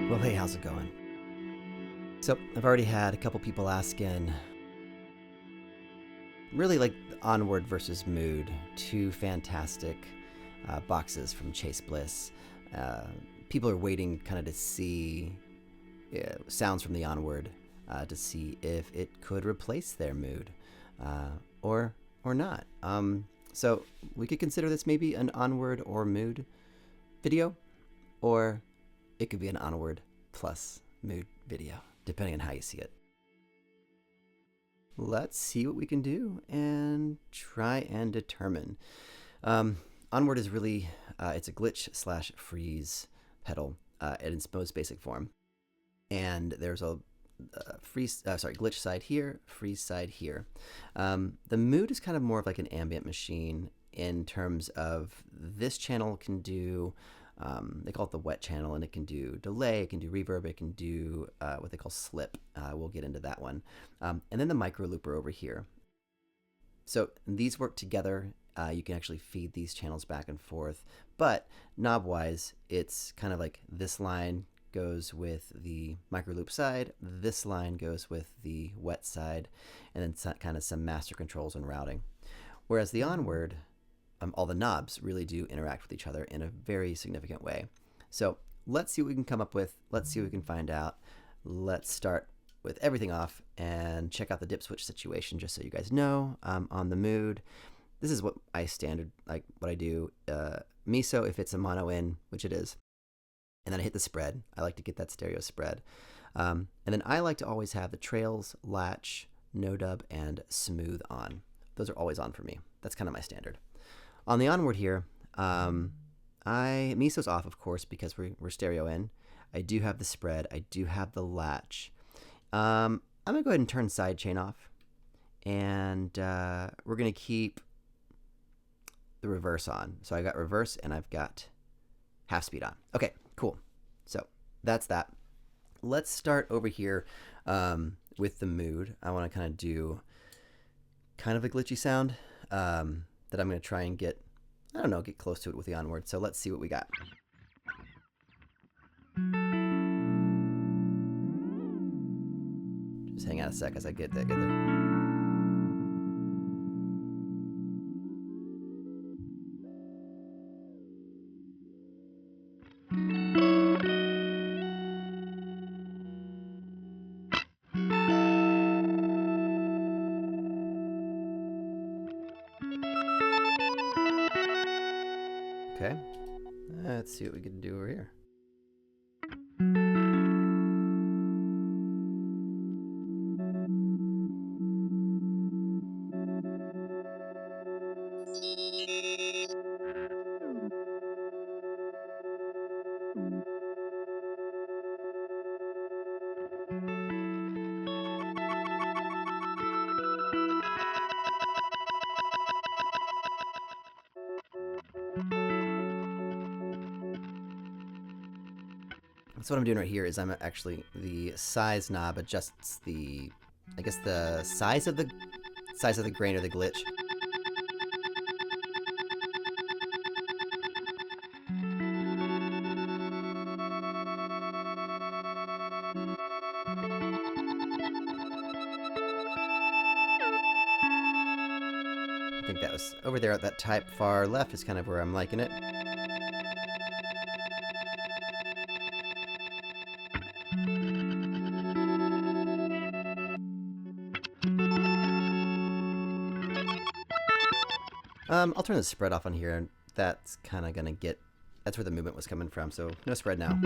Well, hey, how's it going? So, I've already had a couple people asking, really like Onward versus Mood, two fantastic boxes from Chase Bliss. People are waiting kind of to see sounds from the Onward to see if it could replace their Mood or not. So, we could consider this maybe an Onward or Mood video, or it could be an Onward plus Mood video, depending on how you see it. Let's see what we can do and try and determine. Onward is really, it's a glitch slash freeze pedal in its most basic form. And there's a glitch side here, freeze side here. The Mood is kind of more of like an ambient machine in terms of this channel can do, they call it the wet channel, and it can do delay, it can do reverb, it can do what they call slip. We'll get into that one. And then the micro looper over here. So these work together. You can actually feed these channels back and forth, but knob-wise, it's kind of like this line goes with the micro loop side, this line goes with the wet side, and then kind of some master controls and routing. Whereas the Onward, all the knobs really do interact with each other in a very significant way. So let's see what we can come up with. Let's see what we can find out. Let's start with everything off and check out the dip switch situation, just so you guys know. On the Mood, this is what I do. Miso, if it's a mono in, which it is, and then I hit the spread. I like to get that stereo spread. And then I like to always have the trails, latch, no dub, and smooth on. Those are always on for me. That's kind of my standard. On the Onward here, Miso's off, of course, because we're stereo in. I do have the spread. I do have the latch. I'm going to go ahead and turn sidechain off. And we're going to keep the reverse on. So I got reverse and I've got half speed on. Okay, cool. So that's that. Let's start over here with the Mood. I want to kind of do kind of a glitchy sound that I'm going to try and get close to it with the Onward. So let's see what we got. Just hang out a sec as I get there. Okay, let's see what we can do over here. So what I'm doing right here is I'm actually, the size knob adjusts the size of the grain or the glitch. I think that was over there at that type far left is kind of where I'm liking it. I'll turn the spread off on here, and that's kind of going to get, that's where the movement was coming from, so no spread now.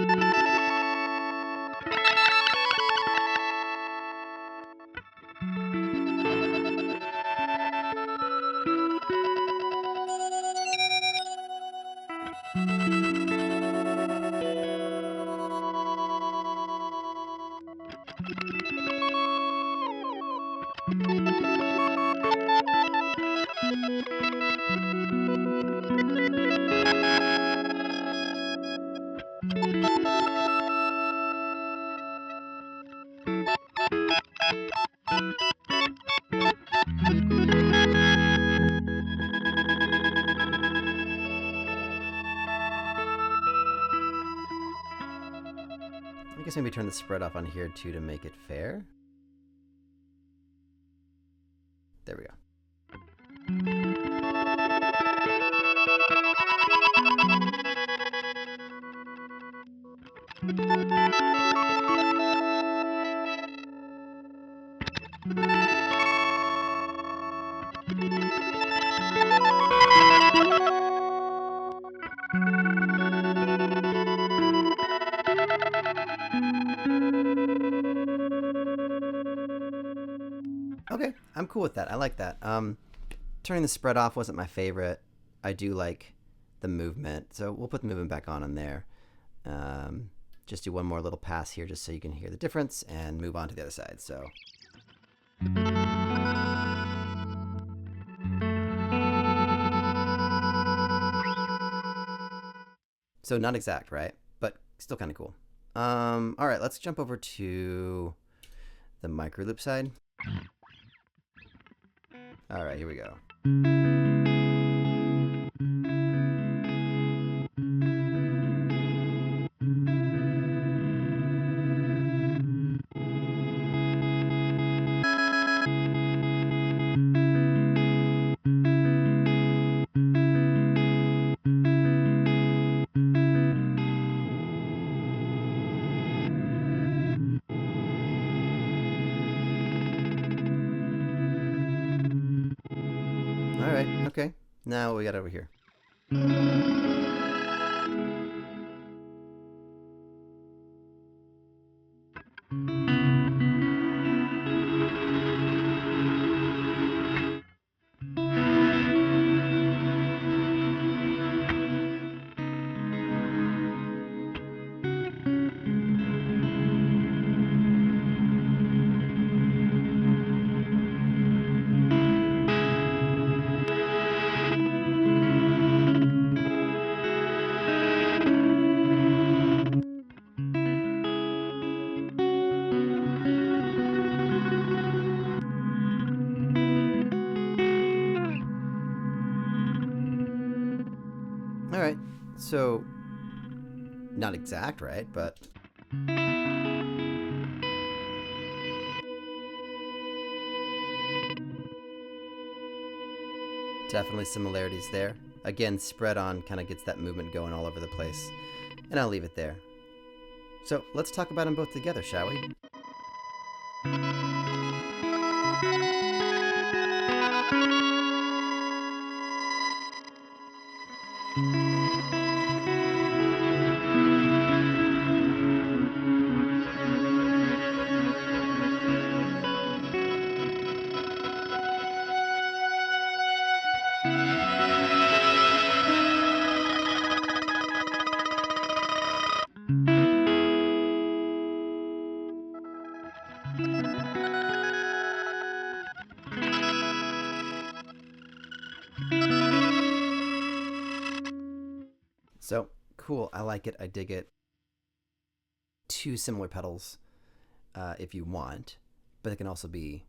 I guess maybe turn the spread off on here too to make it fair. There we go. Okay, I'm cool with that. I like that. Turning the spread off wasn't my favorite. I do like the movement, so we'll put the movement back on in there. Just do one more little pass here just so you can hear the difference and move on to the other side. So not exact, right? But still kind of cool. All right, let's jump over to the micro loop side. All right, here we go. All right, okay. Now what we got over here? All right, so not exact, right? But definitely similarities there. Again, spread on kind of gets that movement going all over the place. And I'll leave it there. So let's talk about them both together, shall we? So cool, I like it, I dig it. Two similar pedals if you want, but they can also be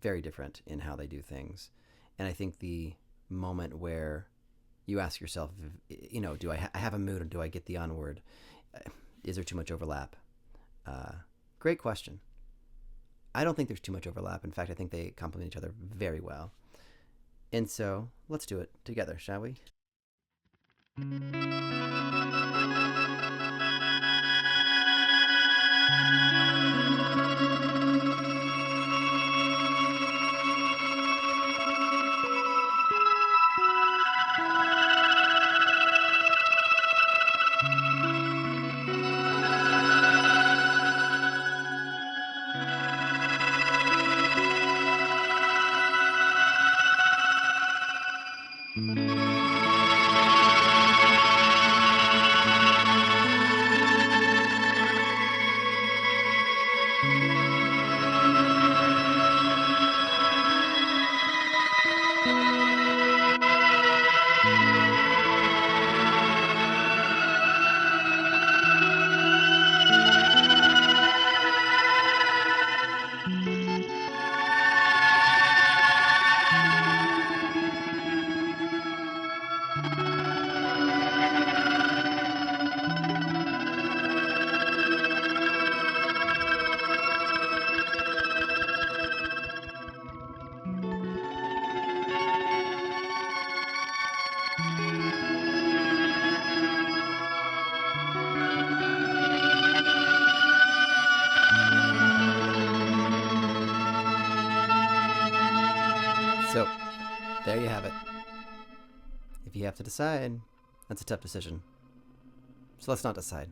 very different in how they do things. And I think the moment where you ask yourself, you know, do I have a mood or do I get the Onward? Is there too much overlap? Great question. I don't think there's too much overlap. In fact, I think they complement each other very well. And so let's do it together, shall we? There you have it. If you have to decide, that's a tough decision. So let's not decide.